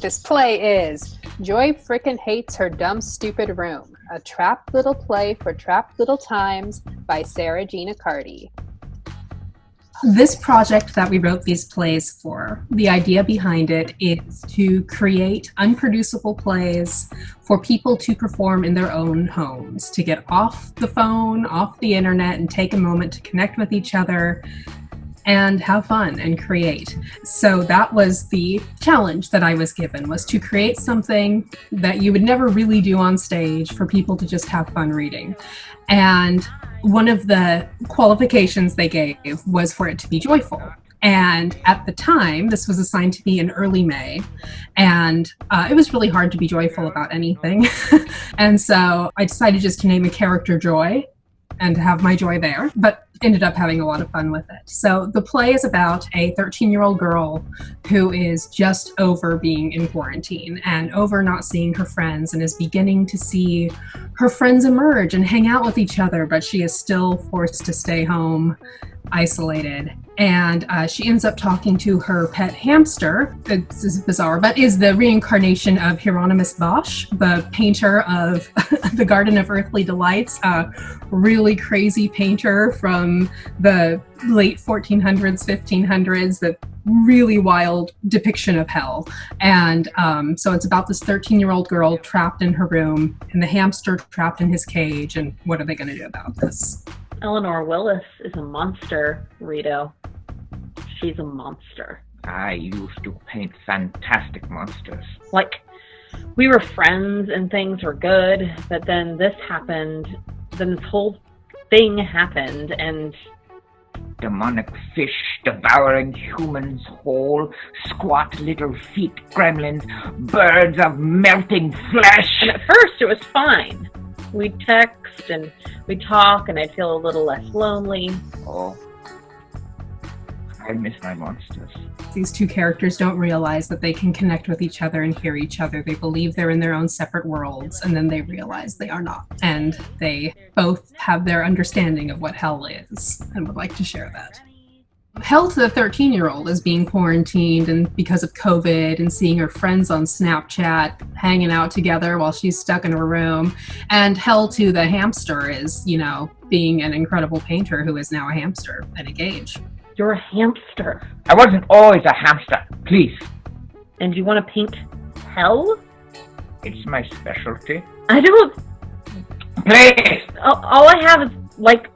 This play is Joy Frickin Hates Her Dumb Stupid Room, a trapped little play for trapped little times by Sara Accuardi. This project that we wrote these plays for, the idea behind it is to create unproducible plays for people to perform in their own homes, to get off the phone, off the internet, and take a moment to connect with each other and have fun and create. So that was the challenge that I was given, was to create something that you would never really do on stage for people to just have fun reading. And one of the qualifications they gave was for it to be joyful. And at the time, this was assigned to me in early May, and it was really hard to be joyful about anything. And so I decided just to name a character Joy and to have my joy there, but ended up having a lot of fun with it. So the play is about a 13-year-old girl who is just over being in quarantine and over not seeing her friends, and is beginning to see her friends emerge and hang out with each other, but she is still forced to stay home, isolated. And she ends up talking to her pet hamster. This is bizarre, but is the reincarnation of Hieronymus Bosch, the painter of the Garden of Earthly Delights, a really crazy painter from the late 1400s, 1500s, that really wild depiction of hell. And so it's about this 13-year-old girl trapped in her room and the hamster trapped in his cage, and what are they going to do about this? Eleanor Willis is a monster, Rito. She's a monster. I used to paint fantastic monsters. Like, we were friends and things were good, but then this happened, then this whole thing happened, and... Demonic fish devouring humans whole, squat little feet gremlins, birds of melting flesh. And at first it was fine. We'd text and we'd talk and I'd feel a little less lonely. Oh, I miss my monsters. These two characters don't realize that they can connect with each other and hear each other. They believe they're in their own separate worlds, and then they realize they are not. And they both have their understanding of what hell is and would like to share that. Hell to the 13-year-old is being quarantined and because of COVID and seeing her friends on Snapchat hanging out together while she's stuck in her room. And hell to the hamster is, you know, being an incredible painter who is now a hamster in a cage. You're a hamster. I wasn't always a hamster, please. And you want to paint hell? It's my specialty. I don't... Please! All I have is, like,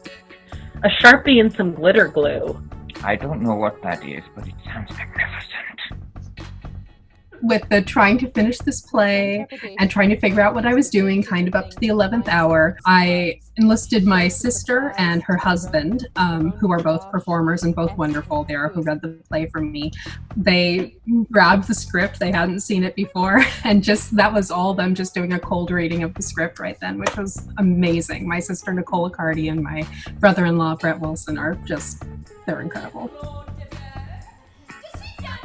a Sharpie and some glitter glue. I don't know what that is, but it sounds magnificent. With the trying to finish this play and trying to figure out what I was doing kind of up to the 11th hour, I enlisted my sister and her husband, who are both performers and both wonderful there, who read the play for me. They grabbed the script, they hadn't seen it before, and just that was all them just doing a cold reading of the script right then, which was amazing. My sister Nicole Accuardi and my brother-in-law Brett Wilson are just, they're incredible.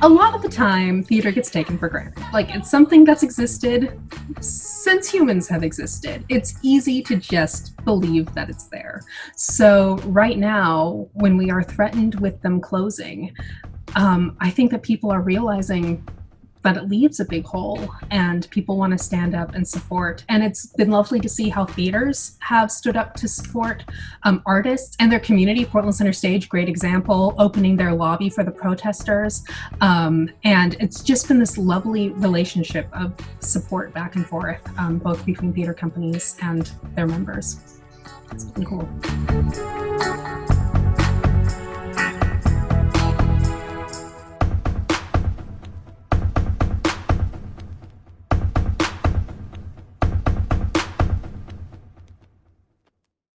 A lot of the time, theater gets taken for granted. Like, it's something that's existed since humans have existed. It's easy to just believe that it's there. So right now, when we are threatened with them closing, I think that people are realizing that it leaves a big hole and people want to stand up and support. And it's been lovely to see how theaters have stood up to support artists and their community. Portland Center Stage, great example, opening their lobby for the protesters. And it's just been this lovely relationship of support back and forth, both between theater companies and their members. It's been cool.